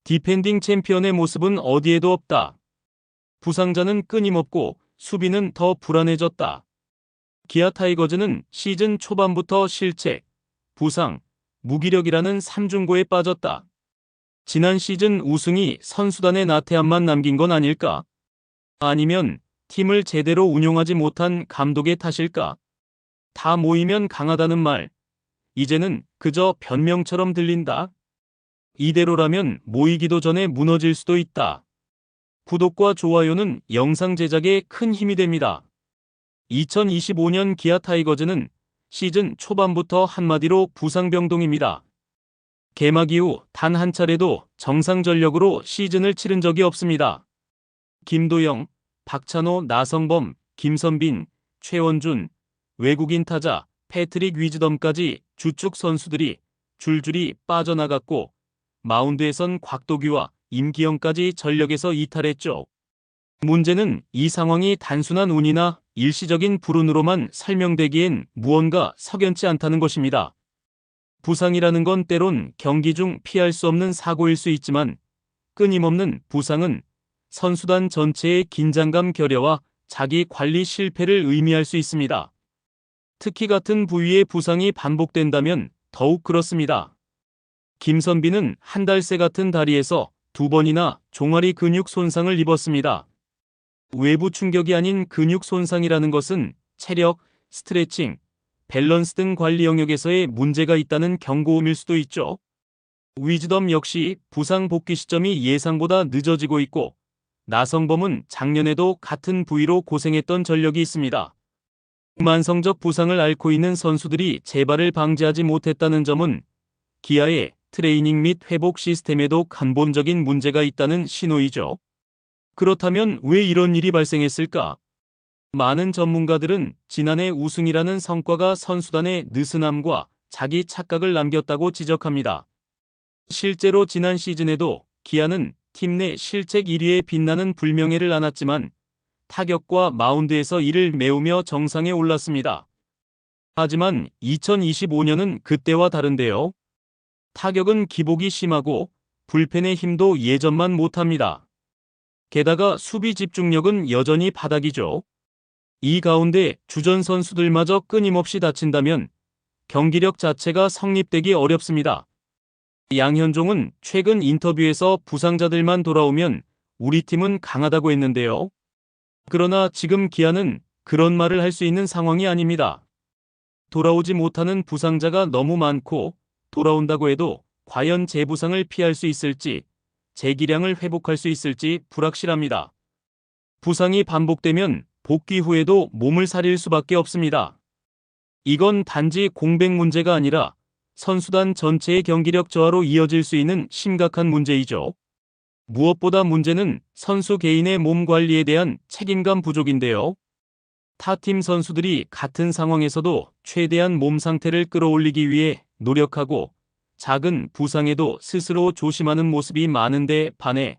디펜딩 챔피언의 모습은 어디에도 없다. 부상자는 끊임없고 수비는 더 불안해졌다. 기아 타이거즈는 시즌 초반부터 실책, 부상, 무기력이라는 삼중고에 빠졌다. 지난 시즌 우승이 선수단의 나태함만 남긴 건 아닐까? 아니면 팀을 제대로 운용하지 못한 감독의 탓일까? 다 모이면 강하다는 말, 이제는 그저 변명처럼 들린다. 이대로라면 모이기도 전에 무너질 수도 있다. 구독과 좋아요는 영상 제작에 큰 힘이 됩니다. 2025년 기아 타이거즈는 시즌 초반부터 한마디로 부상병동입니다. 개막 이후 단 한 차례도 정상 전력으로 시즌을 치른 적이 없습니다. 김도영, 박찬호, 나성범, 김선빈, 최원준, 외국인 타자 패트릭 위즈덤까지 주축 선수들이 줄줄이 빠져나갔고 마운드에선 곽도규와 임기영까지 전력에서 이탈했죠. 문제는 이 상황이 단순한 운이나 일시적인 불운으로만 설명되기엔 무언가 석연치 않다는 것입니다. 부상이라는 건 때론 경기 중 피할 수 없는 사고일 수 있지만 끊임없는 부상은 선수단 전체의 긴장감 결여와 자기 관리 실패를 의미할 수 있습니다. 특히 같은 부위의 부상이 반복된다면 더욱 그렇습니다. 김선빈은 한 달 새 같은 다리에서 2번이나 종아리 근육 손상을 입었습니다. 외부 충격이 아닌 근육 손상이라는 것은 체력, 스트레칭, 밸런스 등 관리 영역에서의 문제가 있다는 경고음일 수도 있죠. 위즈덤 역시 부상 복귀 시점이 예상보다 늦어지고 있고 나성범은 작년에도 같은 부위로 고생했던 전력이 있습니다. 만성적 부상을 앓고 있는 선수들이 재발을 방지하지 못했다는 점은 기아의 트레이닝 및 회복 시스템에도 근본적인 문제가 있다는 신호이죠. 그렇다면 왜 이런 일이 발생했을까? 많은 전문가들은 지난해 우승이라는 성과가 선수단의 느슨함과 자기 착각을 남겼다고 지적합니다. 실제로 지난 시즌에도 기아는 팀 내 실책 1위에 빛나는 불명예를 안았지만 타격과 마운드에서 이를 메우며 정상에 올랐습니다. 하지만 2025년은 그때와 다른데요. 타격은 기복이 심하고 불펜의 힘도 예전만 못합니다. 게다가 수비 집중력은 여전히 바닥이죠. 이 가운데 주전 선수들마저 끊임없이 다친다면 경기력 자체가 성립되기 어렵습니다. 양현종은 최근 인터뷰에서 부상자들만 돌아오면 우리 팀은 강하다고 했는데요. 그러나 지금 기아는 그런 말을 할 수 있는 상황이 아닙니다. 돌아오지 못하는 부상자가 너무 많고 돌아온다고 해도 과연 재부상을 피할 수 있을지, 재기량을 회복할 수 있을지 불확실합니다. 부상이 반복되면 복귀 후에도 몸을 사릴 수밖에 없습니다. 이건 단지 공백 문제가 아니라 선수단 전체의 경기력 저하로 이어질 수 있는 심각한 문제이죠. 무엇보다 문제는 선수 개인의 몸 관리에 대한 책임감 부족인데요. 타팀 선수들이 같은 상황에서도 최대한 몸 상태를 끌어올리기 위해 노력하고 작은 부상에도 스스로 조심하는 모습이 많은데 반해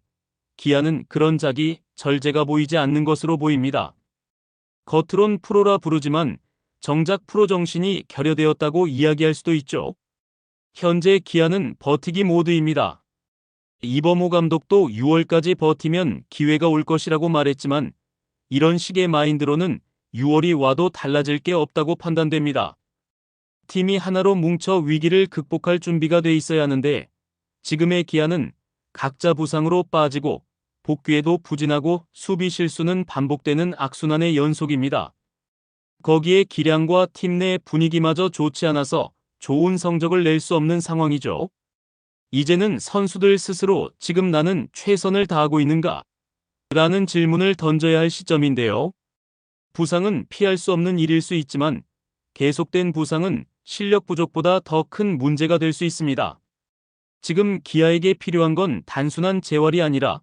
기아는 그런 자기 절제가 보이지 않는 것으로 보입니다. 겉으론 프로라 부르지만 정작 프로 정신이 결여되었다고 이야기할 수도 있죠. 현재 기아는 버티기 모드입니다. 이범호 감독도 6월까지 버티면 기회가 올 것이라고 말했지만 이런 식의 마인드로는 6월이 와도 달라질 게 없다고 판단됩니다. 팀이 하나로 뭉쳐 위기를 극복할 준비가 돼 있어야 하는데 지금의 기아는 각자 부상으로 빠지고 복귀에도 부진하고 수비 실수는 반복되는 악순환의 연속입니다. 거기에 기량과 팀 내 분위기마저 좋지 않아서 좋은 성적을 낼 수 없는 상황이죠. 이제는 선수들 스스로 지금 나는 최선을 다하고 있는가? 라는 질문을 던져야 할 시점인데요. 부상은 피할 수 없는 일일 수 있지만 계속된 부상은 실력 부족보다 더 큰 문제가 될 수 있습니다. 지금 기아에게 필요한 건 단순한 재활이 아니라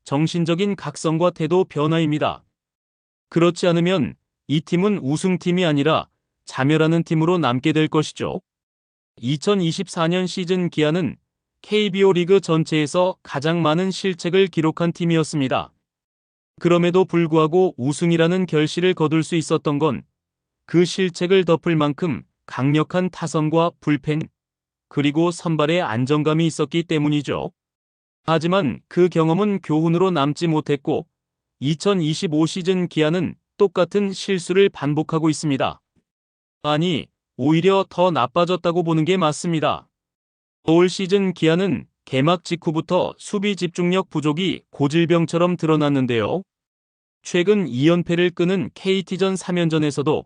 정신적인 각성과 태도 변화입니다. 그렇지 않으면 이 팀은 우승팀이 아니라 자멸하는 팀으로 남게 될 것이죠. 2024년 시즌 기아는 KBO 리그 전체에서 가장 많은 실책을 기록한 팀이었습니다. 그럼에도 불구하고 우승이라는 결실을 거둘 수 있었던 건 그 실책을 덮을 만큼 강력한 타선과 불펜, 그리고 선발의 안정감이 있었기 때문이죠. 하지만 그 경험은 교훈으로 남지 못했고 2025 시즌 기아는 똑같은 실수를 반복하고 있습니다. 아니, 오히려 더 나빠졌다고 보는 게 맞습니다. 올 시즌 기아는 개막 직후부터 수비 집중력 부족이 고질병처럼 드러났는데요. 최근 2연패를 끄는 KT전 3연전에서도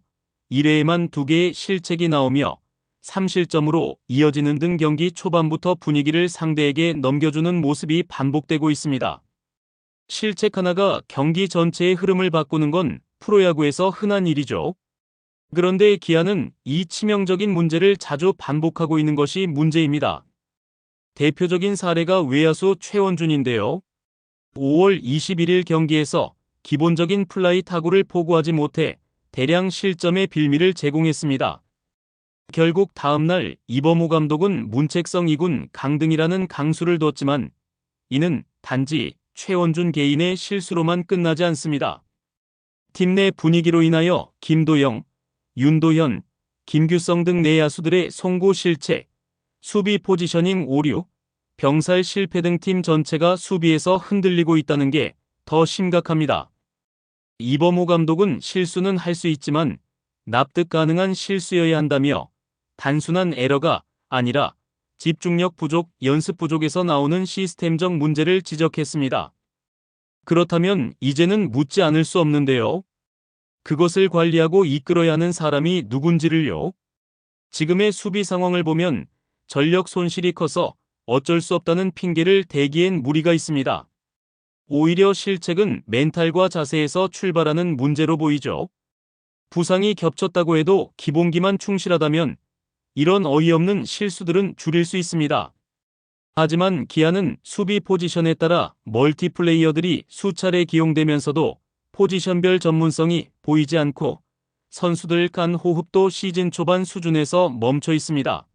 1회에만 2개의 실책이 나오며 3실점으로 이어지는 등 경기 초반부터 분위기를 상대에게 넘겨주는 모습이 반복되고 있습니다. 실책 하나가 경기 전체의 흐름을 바꾸는 건 프로야구에서 흔한 일이죠. 그런데 기아는 이 치명적인 문제를 자주 반복하고 있는 것이 문제입니다. 대표적인 사례가 외야수 최원준인데요. 5월 21일 경기에서 기본적인 플라이 타구를 포구하지 못해 대량 실점의 빌미를 제공했습니다. 결국 다음날 이범호 감독은 문책성 2군 강등이라는 강수를 뒀지만 이는 단지 최원준 개인의 실수로만 끝나지 않습니다. 팀 내 분위기로 인하여 김도영, 윤도현, 김규성 등 내야수들의 송구 실책, 수비 포지셔닝 오류, 병살 실패 등 팀 전체가 수비에서 흔들리고 있다는 게 더 심각합니다. 이범호 감독은 실수는 할 수 있지만 납득 가능한 실수여야 한다며 단순한 에러가 아니라 집중력 부족, 연습 부족에서 나오는 시스템적 문제를 지적했습니다. 그렇다면 이제는 묻지 않을 수 없는데요. 그것을 관리하고 이끌어야 하는 사람이 누군지를요. 지금의 수비 상황을 보면 전력 손실이 커서 어쩔 수 없다는 핑계를 대기엔 무리가 있습니다. 오히려 실책은 멘탈과 자세에서 출발하는 문제로 보이죠. 부상이 겹쳤다고 해도 기본기만 충실하다면 이런 어이없는 실수들은 줄일 수 있습니다. 하지만 기아는 수비 포지션에 따라 멀티플레이어들이 수차례 기용되면서도 포지션별 전문성이 보이지 않고 선수들 간 호흡도 시즌 초반 수준에서 멈춰 있습니다.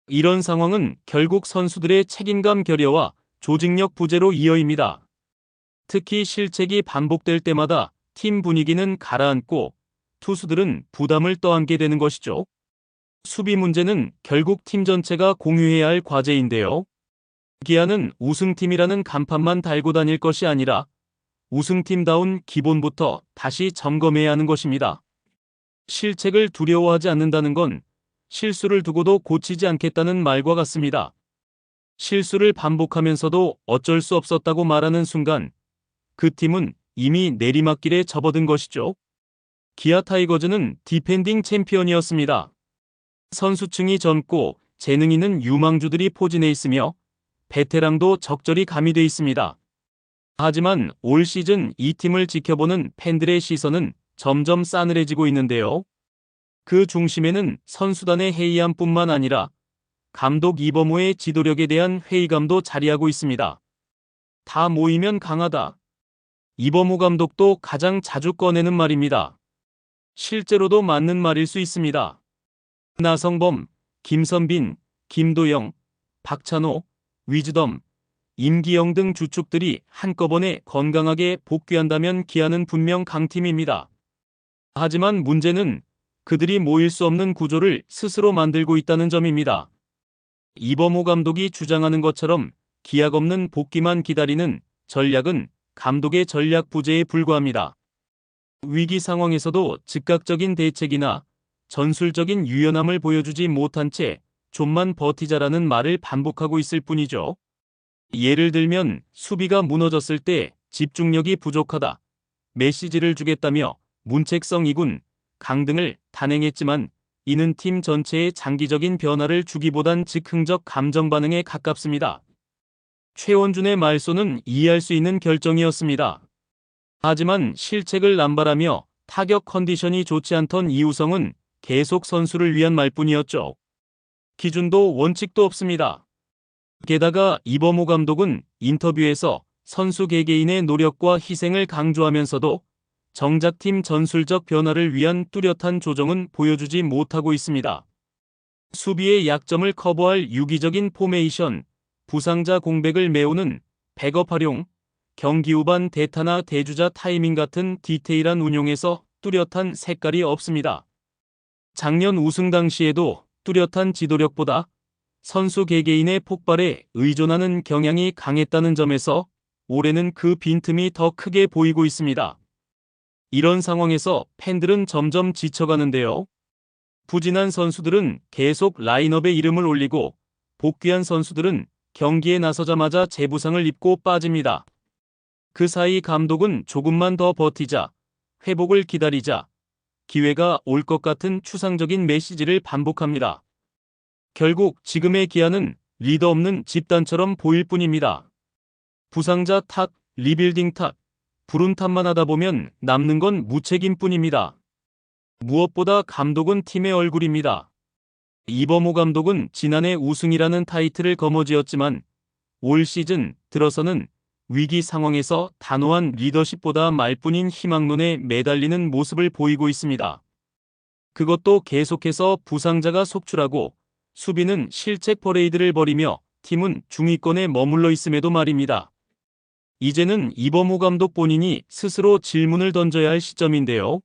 이런 상황은 결국 선수들의 책임감 결여와 조직력 부재로 이어입니다. 특히 실책이 반복될 때마다 팀 분위기는 가라앉고 투수들은 부담을 떠안게 되는 것이죠. 수비 문제는 결국 팀 전체가 공유해야 할 과제인데요. 기아는 우승팀이라는 간판만 달고 다닐 것이 아니라 우승팀다운 기본부터 다시 점검해야 하는 것입니다. 실책을 두려워하지 않는다는 건 실수를 두고도 고치지 않겠다는 말과 같습니다. 실수를 반복하면서도 어쩔 수 없었다고 말하는 순간 그 팀은 이미 내리막길에 접어든 것이죠. 기아 타이거즈는 디펜딩 챔피언이었습니다. 선수층이 젊고 재능 있는 유망주들이 포진해 있으며 베테랑도 적절히 가미돼 있습니다. 하지만 올 시즌 이 팀을 지켜보는 팬들의 시선은 점점 싸늘해지고 있는데요. 그 중심에는 선수단의 해이함뿐만 아니라 감독 이범호의 지도력에 대한 회의감도 자리하고 있습니다. 다 모이면 강하다. 이범호 감독도 가장 자주 꺼내는 말입니다. 실제로도 맞는 말일 수 있습니다. 나성범, 김선빈, 김도영, 박찬호, 위즈덤, 임기영 등 주축들이 한꺼번에 건강하게 복귀한다면 기아는 분명 강팀입니다. 하지만 문제는 그들이 모일 수 없는 구조를 스스로 만들고 있다는 점입니다. 이범호 감독이 주장하는 것처럼 기약 없는 복귀만 기다리는 전략은 감독의 전략 부재에 불과합니다. 위기 상황에서도 즉각적인 대책이나 전술적인 유연함을 보여주지 못한 채 좀만 버티자라는 말을 반복하고 있을 뿐이죠. 예를 들면 수비가 무너졌을 때 집중력이 부족하다, 메시지를 주겠다며 문책성 2군 강등을 단행했지만 이는 팀 전체의 장기적인 변화를 주기보단 즉흥적 감정 반응에 가깝습니다. 최원준의 말소는 이해할 수 있는 결정이었습니다. 하지만 실책을 남발하며 타격 컨디션이 좋지 않던 이우성은 계속 선수를 위한 말뿐이었죠. 기준도 원칙도 없습니다. 게다가 이범호 감독은 인터뷰에서 선수 개개인의 노력과 희생을 강조하면서도 정작 팀 전술적 변화를 위한 뚜렷한 조정은 보여주지 못하고 있습니다. 수비의 약점을 커버할 유기적인 포메이션, 부상자 공백을 메우는 백업 활용, 경기 후반 대타나 대주자 타이밍 같은 디테일한 운용에서 뚜렷한 색깔이 없습니다. 작년 우승 당시에도 뚜렷한 지도력보다 선수 개개인의 폭발에 의존하는 경향이 강했다는 점에서 올해는 그 빈틈이 더 크게 보이고 있습니다. 이런 상황에서 팬들은 점점 지쳐가는데요. 부진한 선수들은 계속 라인업에 이름을 올리고 복귀한 선수들은 경기에 나서자마자 재부상을 입고 빠집니다. 그 사이 감독은 조금만 더 버티자, 회복을 기다리자, 기회가 올 것 같은 추상적인 메시지를 반복합니다. 결국 지금의 기아는 리더 없는 집단처럼 보일 뿐입니다. 부상자 탓, 리빌딩 탓, 불운 탓만 하다 보면 남는 건 무책임뿐입니다. 무엇보다 감독은 팀의 얼굴입니다. 이범호 감독은 지난해 우승이라는 타이틀을 거머쥐었지만 올 시즌 들어서는 위기 상황에서 단호한 리더십보다 말뿐인 희망론에 매달리는 모습을 보이고 있습니다. 그것도 계속해서 부상자가 속출하고 수비는 실책 퍼레이드를 벌이며 팀은 중위권에 머물러 있음에도 말입니다. 이제는 이범호 감독 본인이 스스로 질문을 던져야 할 시점인데요.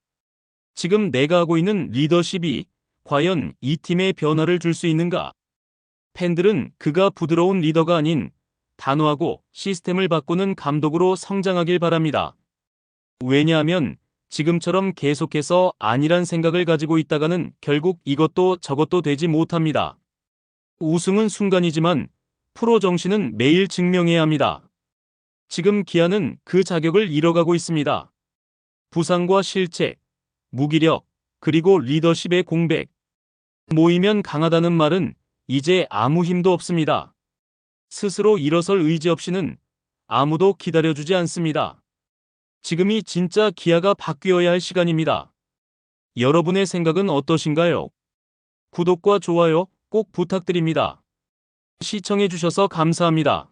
지금 내가 하고 있는 리더십이 과연 이 팀에 변화를 줄 수 있는가? 팬들은 그가 부드러운 리더가 아닌 단호하고 시스템을 바꾸는 감독으로 성장하길 바랍니다. 왜냐하면 지금처럼 계속해서 아니란 생각을 가지고 있다가는 결국 이것도 저것도 되지 못합니다. 우승은 순간이지만 프로 정신은 매일 증명해야 합니다. 지금 기아는 그 자격을 잃어가고 있습니다. 부상과 실책, 무기력, 그리고 리더십의 공백. 모이면 강하다는 말은 이제 아무 힘도 없습니다. 스스로 일어설 의지 없이는 아무도 기다려주지 않습니다. 지금이 진짜 기아가 바뀌어야 할 시간입니다. 여러분의 생각은 어떠신가요? 구독과 좋아요 꼭 부탁드립니다. 시청해주셔서 감사합니다.